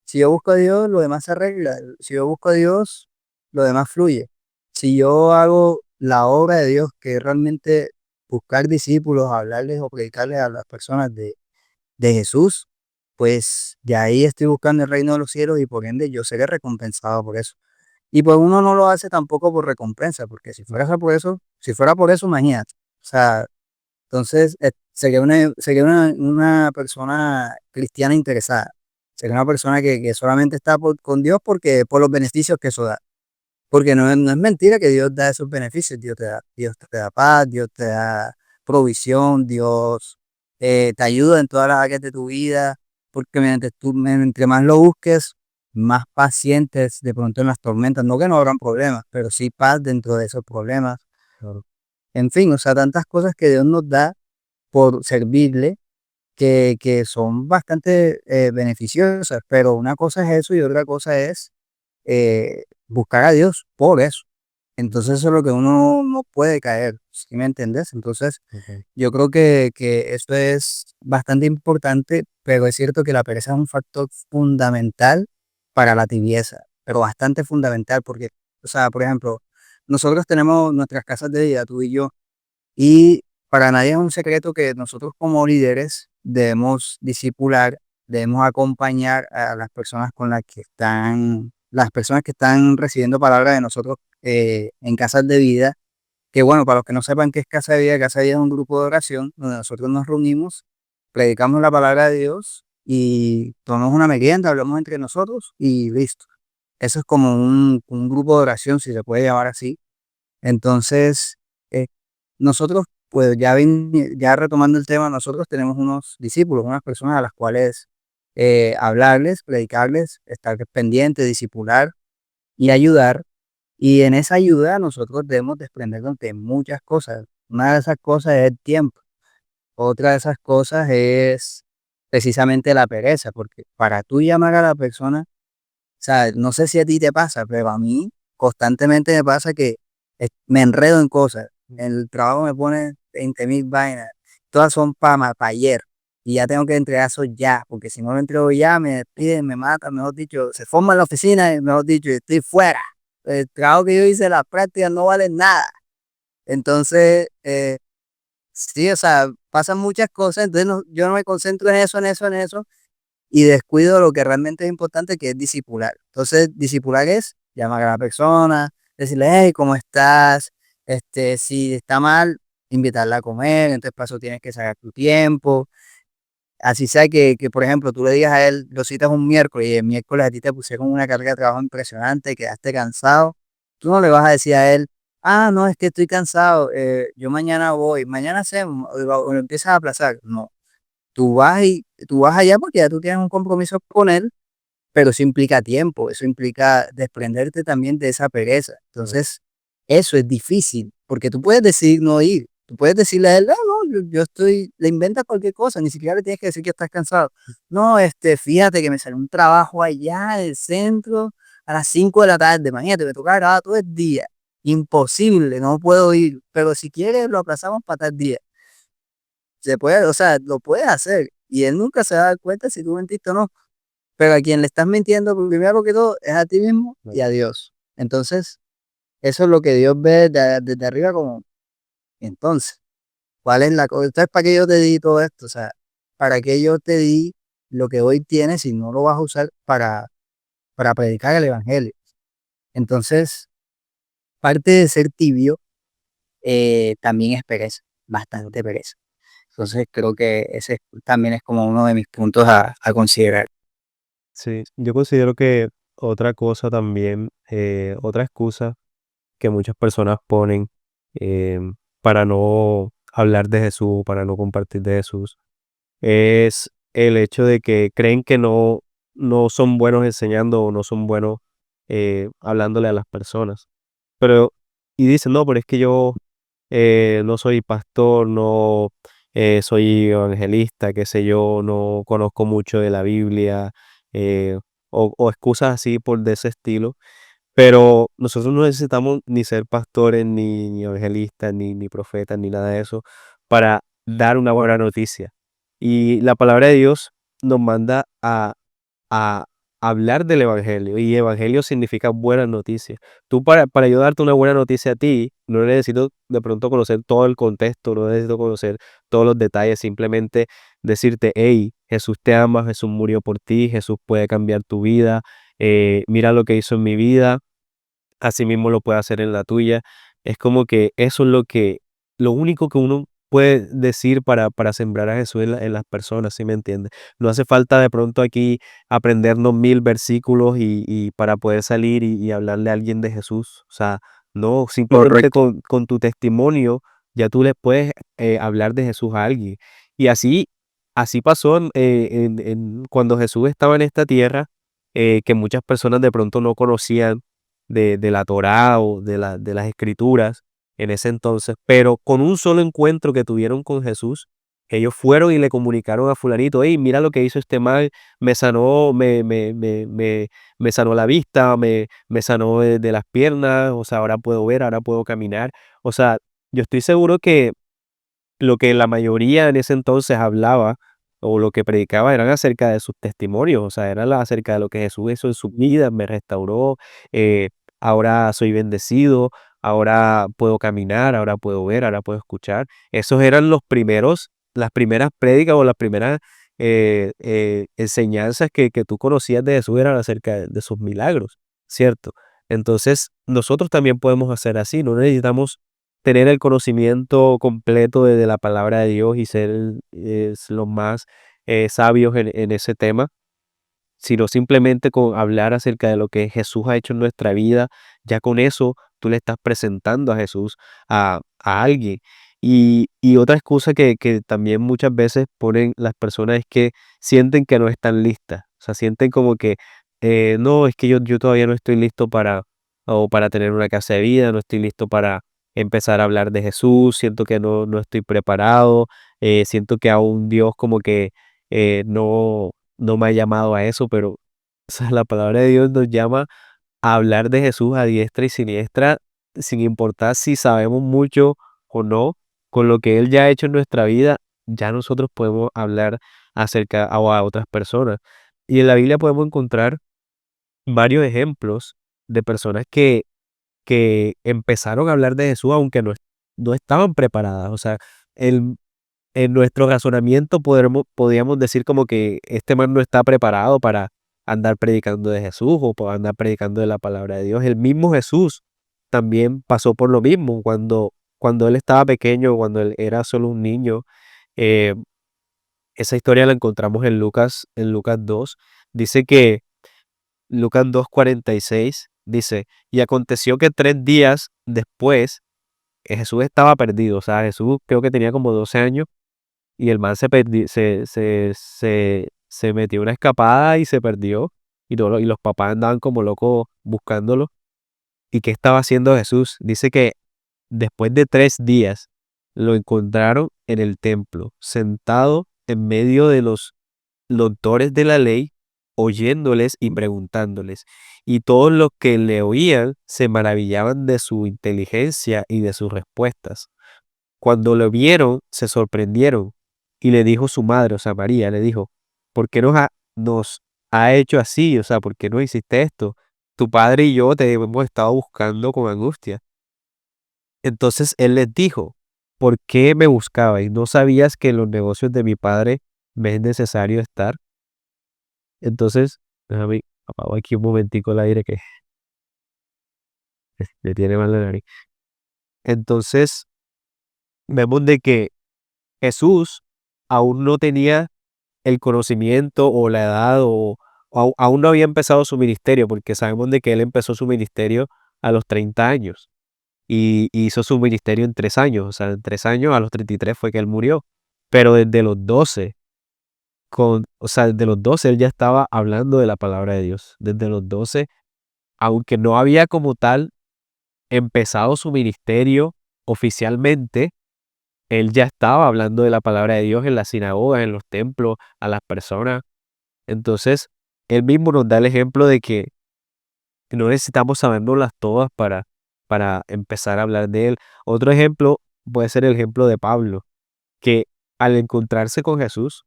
Si yo busco a Dios, lo demás se arregla. Si yo busco a Dios, lo demás fluye. Si yo hago la obra de Dios, que es realmente buscar discípulos, hablarles o predicarles a las personas de Jesús, pues de ahí estoy buscando el reino de los cielos y por ende yo seré recompensado por eso. Y pues uno no lo hace tampoco por recompensa, porque si fuera por eso, imagínate. O sea, entonces sería una persona cristiana interesada. Sería una persona que solamente está con Dios porque por los beneficios que eso da. Porque no es mentira que Dios da esos beneficios. Dios te da paz, Dios te da provisión, Dios te ayuda en todas las áreas de tu vida. Porque entre más lo busques, más paz sientes de pronto en las tormentas. No que no habrán problemas, pero sí paz dentro de esos problemas. Claro. En fin, o sea, tantas cosas que Dios nos da por servirle que son bastante beneficiosas. Pero una cosa es eso y otra cosa es buscar a Dios por eso. Entonces eso es lo que uno no puede caer, ¿sí me entiendes? Entonces Ok. yo creo que eso es bastante importante, pero es cierto que la pereza es un factor fundamental para la tibieza, pero bastante fundamental porque, o sea, por ejemplo, nosotros tenemos nuestras casas de día, tú y yo, y para nadie es un secreto que nosotros como líderes debemos discipular, debemos acompañar a las personas que están recibiendo palabra de nosotros en casas de vida. Que bueno, para los que no sepan qué es Casa de Vida es un grupo de oración donde nosotros nos reunimos, predicamos la palabra de Dios y tomamos una merienda, hablamos entre nosotros y listo. Eso es como un grupo de oración, si se puede llamar así. Entonces, eh, nosotros, pues ya retomando el tema, nosotros tenemos unos discípulos, unas personas a las cuales hablarles, predicarles, estar pendiente, discipular y ayudar. Y en esa ayuda nosotros debemos desprendernos de muchas cosas. Una de esas cosas es el tiempo. Otra de esas cosas es precisamente la pereza, porque para tú llamar a la persona, o sea, no sé si a ti te pasa, pero a mí constantemente me pasa que me enredo en cosas. El trabajo me pone 20.000 vainas. Todas son para ayer. Y ya tengo que entregar eso ya, porque si no lo entrego ya, me despiden, me matan, mejor dicho, se forma en la oficina y mejor dicho, estoy fuera. El trabajo que yo hice, las prácticas no valen nada. Entonces, sí, o sea, pasan muchas cosas, entonces yo no me concentro en eso, en eso, en eso y descuido lo que realmente es importante, que es discipular. Entonces, discipular es llamar a la persona, decirle, hey, ¿cómo estás? Si está mal, invitarla a comer, entonces para eso tienes que sacar tu tiempo. Así sea por ejemplo, tú le digas a él, lo citas un miércoles y el miércoles a ti te pusieron una carga de trabajo impresionante, quedaste cansado, tú no le vas a decir a él, ah, no, es que estoy cansado, yo mañana voy, mañana hacemos, o lo empiezas a aplazar. No, tú vas allá porque ya tú tienes un compromiso con él, pero eso implica tiempo, eso implica desprenderte también de esa pereza. Claro. Entonces, eso es difícil, porque tú puedes decidir no ir, tú puedes decirle a él, no, no, yo estoy, le inventas cualquier cosa, ni siquiera le tienes que decir que estás cansado. No, fíjate que me salió un trabajo allá en el centro a las 5 de la tarde, imagínate, me toca grabar todo el día. Imposible, no puedo ir, pero si quieres lo aplazamos para tal día. Se puede, o sea, lo puedes hacer y él nunca se va a dar cuenta si tú mentiste o no. Pero a quien le estás mintiendo, primero que todo, es a ti mismo y Claro. a Dios. Entonces, eso es lo que Dios ve desde arriba como, entonces, ¿cuál es la cosa? Entonces, ¿para qué yo te di todo esto? O sea, ¿para qué yo te di lo que hoy tienes si no lo vas a usar para predicar el evangelio? Entonces, parte de ser tibio también es pereza, bastante pereza. Entonces, creo que también es como uno de mis puntos a considerar. Sí, yo considero que otra cosa también, otra excusa que muchas personas ponen para no hablar de Jesús, para no compartir de Jesús, es el hecho de que creen que no son buenos enseñando o no son buenos hablándole a las personas. Pero, y dicen, no, pero es que yo no soy pastor, no soy evangelista, qué sé yo, no conozco mucho de la Biblia, eh, o excusas así por de ese estilo. Pero nosotros no necesitamos ni ser pastores, ni evangelistas, ni profetas, ni nada de eso, para dar una buena noticia. Y la palabra de Dios nos manda a hablar del evangelio, y evangelio significa buena noticia. Tú para yo darte una buena noticia a ti, no necesito de pronto conocer todo el contexto, no necesito conocer todos los detalles, simplemente decirte, hey, Jesús te ama, Jesús murió por ti, Jesús puede cambiar tu vida, mira lo que hizo en mi vida, así mismo lo puede hacer en la tuya. Es como que eso es lo único que uno puede decir para sembrar a Jesús en las personas, ¿sí me entiendes? No hace falta de pronto aquí aprendernos 1000 versículos y para poder salir y hablarle a alguien de Jesús. O sea, no, simplemente Correcto. con tu testimonio ya tú le puedes hablar de Jesús a alguien. Y así pasó cuando Jesús estaba en esta tierra, que muchas personas de pronto no conocían de la Torá o de las escrituras en ese entonces, pero con un solo encuentro que tuvieron con Jesús, ellos fueron y le comunicaron a fulanito, hey, mira lo que hizo este mal, me sanó, me sanó la vista, me sanó de las piernas, o sea, ahora puedo ver, ahora puedo caminar. O sea, yo estoy seguro que lo que la mayoría en ese entonces hablaba o lo que predicaba eran acerca de sus testimonios, o sea, acerca de lo que Jesús hizo en su vida, me restauró, eh, ahora soy bendecido, ahora puedo caminar, ahora puedo ver, ahora puedo escuchar. Esos eran las primeras prédicas o las primeras enseñanzas que tú conocías de Jesús eran acerca de sus milagros, ¿cierto? Entonces, nosotros también podemos hacer así, no necesitamos tener el conocimiento completo de la palabra de Dios y ser los más sabios en ese tema, sino simplemente con hablar acerca de lo que Jesús ha hecho en nuestra vida, ya con eso tú le estás presentando a Jesús a alguien. Y otra excusa que también muchas veces ponen las personas es que sienten que no están listas, o sea, sienten como que no, es que yo todavía no estoy listo para tener una casa de vida, no estoy listo para empezar a hablar de Jesús, siento que no estoy preparado, siento que aún Dios como que no me ha llamado a eso, pero o sea, la palabra de Dios nos llama a hablar de Jesús a diestra y siniestra, sin importar si sabemos mucho o no, con lo que Él ya ha hecho en nuestra vida, ya nosotros podemos hablar acerca a otras personas. Y en la Biblia podemos encontrar varios ejemplos de personas que empezaron a hablar de Jesús aunque no estaban preparadas. O sea, el, en nuestro razonamiento podríamos decir como que este man no está preparado para andar predicando de Jesús o para andar predicando de la palabra de Dios. El mismo Jesús también pasó por lo mismo cuando él estaba pequeño, cuando él era solo un niño. eh, Esa historia la encontramos en Lucas 2. Dice que Lucas 2:46 dice, y aconteció que 3 días después Jesús estaba perdido. O sea, Jesús creo que tenía como 12 años y el man se metió una escapada y se perdió. Y los papás andaban como locos buscándolo. ¿Y qué estaba haciendo Jesús? Dice que después de 3 días lo encontraron en el templo, sentado en medio de los doctores de la ley, oyéndoles y preguntándoles. Y todos los que le oían se maravillaban de su inteligencia y de sus respuestas. Cuando lo vieron, se sorprendieron y le dijo su madre, o sea, María, le dijo, ¿por qué nos ha hecho así? O sea, ¿por qué no hiciste esto? Tu padre y yo te hemos estado buscando con angustia. Entonces él les dijo, ¿por qué me buscabais? ¿No sabías que en los negocios de mi padre me es necesario estar? Entonces, déjame, apago aquí un momentico el aire que le tiene mal la nariz. Entonces, vemos de que Jesús aún no tenía el conocimiento o la edad o aún no había empezado su ministerio, porque sabemos de que él empezó su ministerio a los 30 años y hizo su ministerio en 3 años, o sea, en 3 años a los 33 fue que él murió, pero desde los 12, o sea, desde los 12 él ya estaba hablando de la palabra de Dios, desde los 12, aunque no había como tal empezado su ministerio oficialmente, él ya estaba hablando de la palabra de Dios en las sinagogas, en los templos, a las personas. Entonces, él mismo nos da el ejemplo de que no necesitamos sabérnoslas todas para empezar a hablar de él. Otro ejemplo puede ser el ejemplo de Pablo, que al encontrarse con Jesús,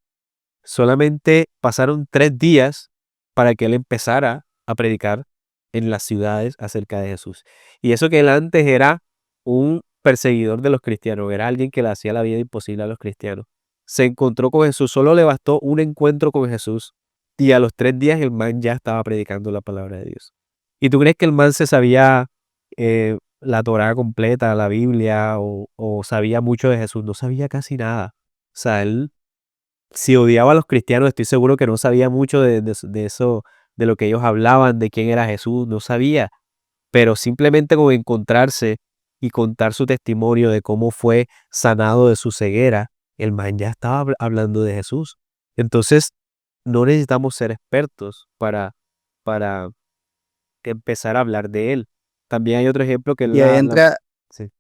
solamente pasaron 3 días para que él empezara a predicar en las ciudades acerca de Jesús. Y eso que él antes era un perseguidor de los cristianos, era alguien que le hacía la vida imposible a los cristianos. Se encontró con Jesús, solo le bastó un encuentro con Jesús y a los 3 días el man ya estaba predicando la palabra de Dios. ¿Y tú crees que el man se sabía la Torá completa, la Biblia, o sabía mucho de Jesús? No sabía casi nada. O sea, él, si odiaba a los cristianos, estoy seguro que no sabía mucho de eso, de lo que ellos hablaban, de quién era Jesús, no sabía. Pero simplemente con encontrarse y contar su testimonio de cómo fue sanado de su ceguera, el man ya estaba hablando de Jesús. Entonces, no necesitamos ser expertos para empezar a hablar de él. También hay otro ejemplo que es Y ahí entra, sí,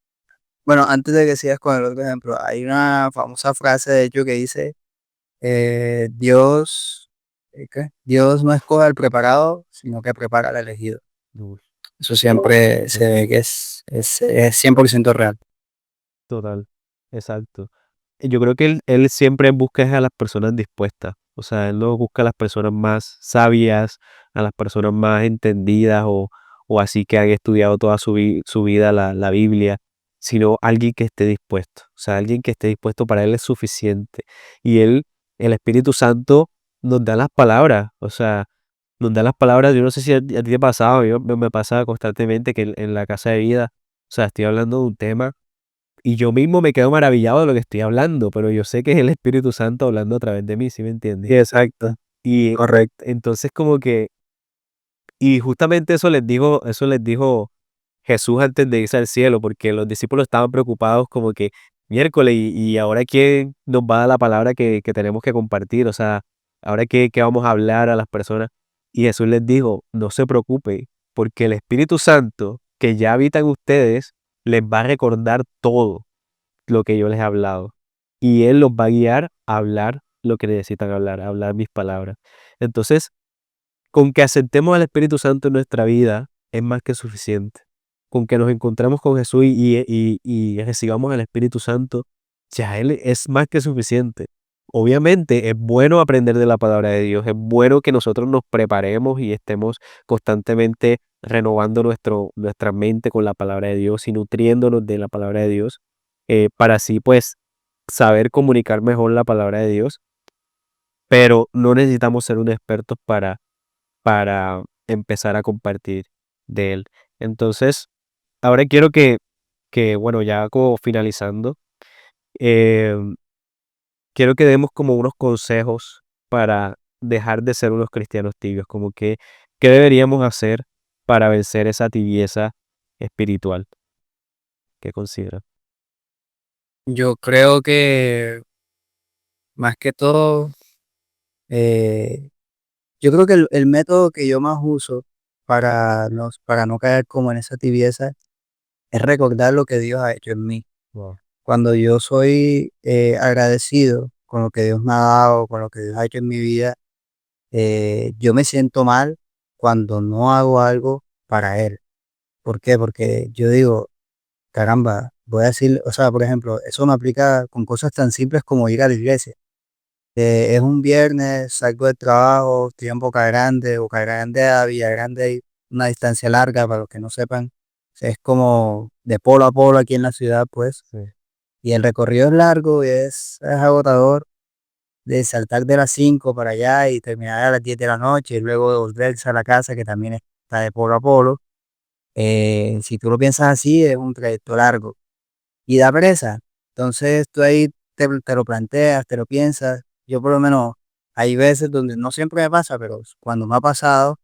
bueno, antes de que sigas con el otro ejemplo, hay una famosa frase de hecho que dice, Dios, ¿qué? Dios no escoge al preparado, sino que prepara al elegido. uy, Eso siempre se ve que es 100% real. total, exacto. Yo creo que él siempre busca a las personas dispuestas. O sea, él no busca a las personas más sabias, a las personas más entendidas o así que han estudiado toda su vida la Biblia, sino alguien que esté dispuesto. O sea, alguien que esté dispuesto para él es suficiente. Y el Espíritu Santo nos da las palabras. O sea, nos da las palabras. Yo no sé si a ti te pasaba, me pasa constantemente que en la casa de vida, o sea, estoy hablando de un tema y yo mismo me quedo maravillado de lo que estoy hablando, pero yo sé que es el Espíritu Santo hablando a través de mí, ¿sí me entiendes? Sí, exacto, Y correcto. entonces como que, y justamente eso les dijo Jesús antes de irse al cielo, porque los discípulos estaban preocupados como que miércoles y ahora quién nos va a dar la palabra que tenemos que compartir, o sea, ahora qué vamos a hablar a las personas. Y Jesús les dijo, no se preocupe, porque el Espíritu Santo que ya habita en ustedes les va a recordar todo lo que yo les he hablado. Y Él los va a guiar a hablar lo que necesitan hablar, a hablar mis palabras. Entonces, con que aceptemos al Espíritu Santo en nuestra vida es más que suficiente. Con que nos encontremos con Jesús y recibamos al Espíritu Santo, ya Él es más que suficiente. Obviamente es bueno aprender de la palabra de Dios, es bueno que nosotros nos preparemos y estemos constantemente renovando nuestra mente con la palabra de Dios y nutriéndonos de la palabra de Dios, para así pues saber comunicar mejor la palabra de Dios, pero no necesitamos ser un experto para empezar a compartir de él. Entonces, ahora quiero que bueno, ya como finalizando, em, quiero que demos como unos consejos para dejar de ser unos cristianos tibios, como que, ¿qué deberíamos hacer para vencer esa tibieza espiritual? ¿Qué consideras? Yo creo que más que todo, eh, yo creo que el método que yo más uso para no caer como en esa tibieza es recordar lo que Dios ha hecho en mí. Wow. Cuando yo soy agradecido con lo que Dios me ha dado, con lo que Dios ha hecho en mi vida, yo me siento mal cuando no hago algo para Él. ¿Por qué? Porque yo digo, caramba, voy a decir, o sea, por ejemplo, eso me aplica con cosas tan simples como ir a la iglesia. Es un viernes, salgo del trabajo, estoy en Boca Grande a Villa Grande hay una distancia larga, para los que no sepan, es como de polo a polo aquí en la ciudad, pues, Sí, y el recorrido es largo y es agotador de saltar de las 5 para allá y terminar a las 10 de la noche y luego de volverse a la casa, que también está de polo a polo. Si tú lo piensas así, es un trayecto largo y da pereza. Entonces tú ahí te lo planteas, te lo piensas. Yo por lo menos hay veces donde no siempre me pasa, pero cuando me ha pasado,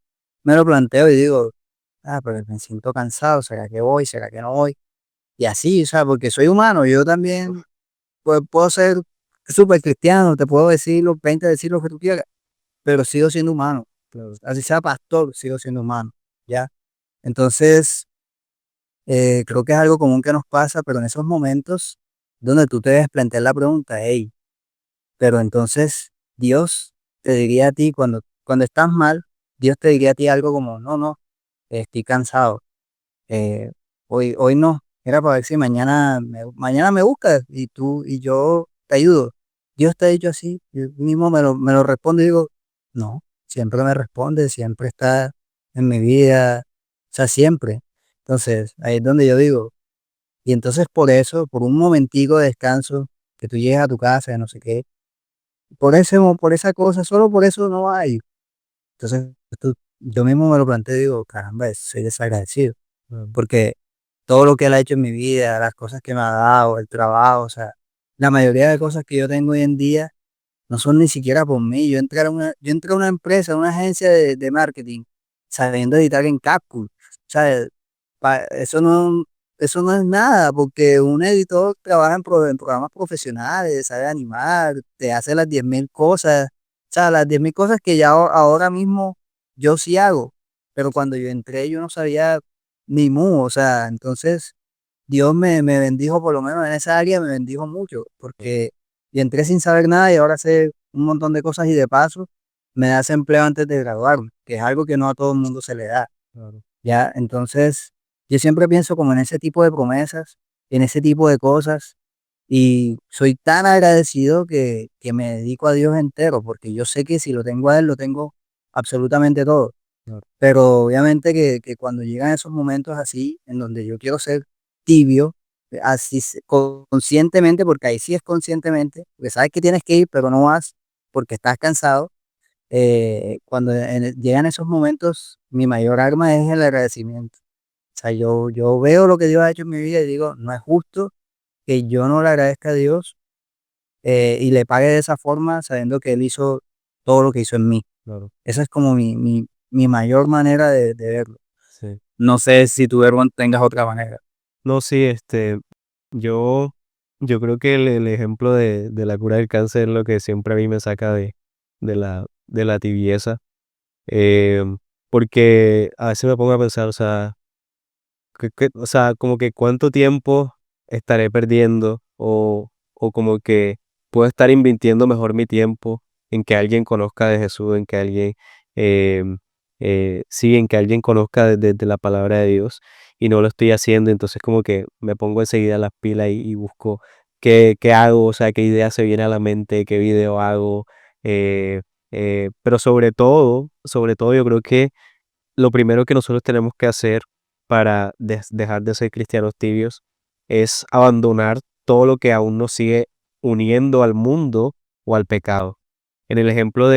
me lo planteo y digo, pero me siento cansado, ¿será que voy? ¿Será que no voy? Y así, o sea, porque soy humano, yo también pues, puedo ser súper cristiano, te puedo decir los 20 decir lo que tú quieras, pero sigo siendo humano. Pero así sea pastor, sigo siendo humano, ¿ya? Entonces, creo que es algo común que nos pasa, pero en esos momentos donde tú te debes plantear la pregunta, hey, pero entonces Dios te diría a ti cuando estás mal, Dios te diría a ti algo como, no, no, estoy cansado, eh, hoy no, era para ver si mañana me buscas y yo te ayudo. Dios te ha dicho así, yo mismo me lo respondo y digo, no. siempre me responde, siempre está en mi vida, o sea, siempre. Entonces, ahí es donde yo digo, y entonces por eso, por un momentico de descanso, que tú llegues a tu casa, de no sé qué, por esa cosa, solo por eso no hay. Entonces, yo mismo me lo planteo y digo, caramba, soy desagradecido, Claro, porque todo lo que él ha hecho en mi vida, las cosas que me ha dado, el trabajo, o sea, la mayoría de cosas que yo tengo hoy en día no son ni siquiera por mí. Yo entré a una empresa, a una agencia de marketing, sabiendo editar en Capcut. O sea, eso no es nada, porque un editor trabaja en programas profesionales, sabe animar, te hace las 10.000 cosas. O sea, las 10.000 cosas que ya ahora mismo yo sí hago. Pero cuando yo entré, yo no sabía ni mu. O sea, entonces Dios me bendijo, por lo menos en esa área me bendijo mucho, porque y entré sin saber nada y ahora sé un montón de cosas y de paso me da ese empleo antes de graduarme, que es algo que no a todo el mundo se le da. claro, Ya, entonces yo siempre pienso como en ese tipo de promesas, en ese tipo de cosas y soy tan agradecido que me dedico a Dios entero, porque yo sé que si lo tengo a Él, lo tengo absolutamente todo. claro, Pero obviamente que cuando llegan esos momentos así, en donde yo quiero ser tibio, conscientemente, porque ahí sí es conscientemente, porque sabes que tienes que ir, pero no vas porque estás cansado. Cuando llegan esos momentos, mi mayor arma es el agradecimiento. O sea, yo veo lo que Dios ha hecho en mi vida y digo, no es justo que yo no le agradezca a Dios y le pague de esa forma sabiendo que Él hizo todo lo que hizo en mí. claro. Esa es como mi mayor manera de verlo. Sí. No sé si tú, Erwan, tengas otra manera. No, sí, yo, yo creo que el ejemplo de la cura del cáncer es lo que siempre a mí me saca de la tibieza, porque a veces me pongo a pensar, o sea, o sea, como que cuánto tiempo estaré perdiendo o como que puedo estar invirtiendo mejor mi tiempo en que alguien conozca de Jesús, en que alguien, em, sí, en que alguien conozca de la palabra de Dios y no lo estoy haciendo, entonces como que me pongo enseguida las pilas y busco qué hago, o sea, qué idea se viene a la mente, qué video hago, eh, pero sobre todo yo creo que lo primero que nosotros tenemos que hacer para dejar de ser cristianos tibios es abandonar todo lo que aún nos sigue uniendo al mundo o al pecado. En el ejemplo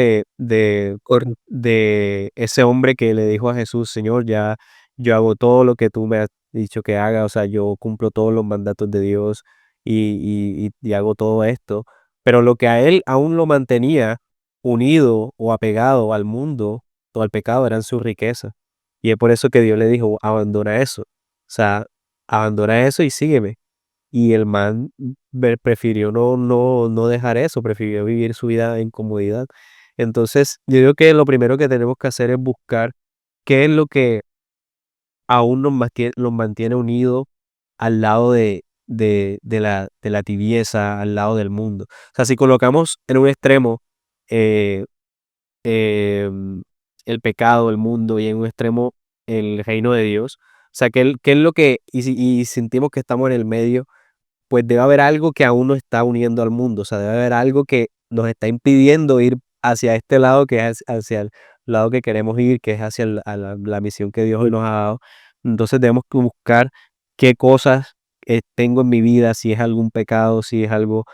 Correcto. de ese hombre que le dijo a Jesús, Señor, ya yo hago todo lo que tú me has dicho que haga, o sea, yo cumplo todos los mandatos de Dios y hago todo esto, pero lo que a él aún lo mantenía unido o apegado al mundo o al pecado eran sus riquezas. Y es por eso que Dios le dijo, abandona eso, o sea, abandona eso y sígueme. Y el man prefirió no dejar eso, prefirió vivir su vida en comodidad. Entonces, yo digo que lo primero que tenemos que hacer es buscar qué es lo que aún nos mantiene unidos al lado de la tibieza, al lado del mundo. O sea, si colocamos en un extremo eh, em, el pecado, el mundo y en un extremo el reino de Dios, o sea, qué es lo que, y sentimos que estamos en el medio, pues debe haber algo que aún nos está uniendo al mundo, o sea, debe haber algo que nos está impidiendo ir hacia este lado, que es hacia el lado que queremos ir, que es hacia la misión que Dios hoy nos ha dado. Entonces debemos que buscar qué cosas tengo en mi vida, si es algún pecado, si es algo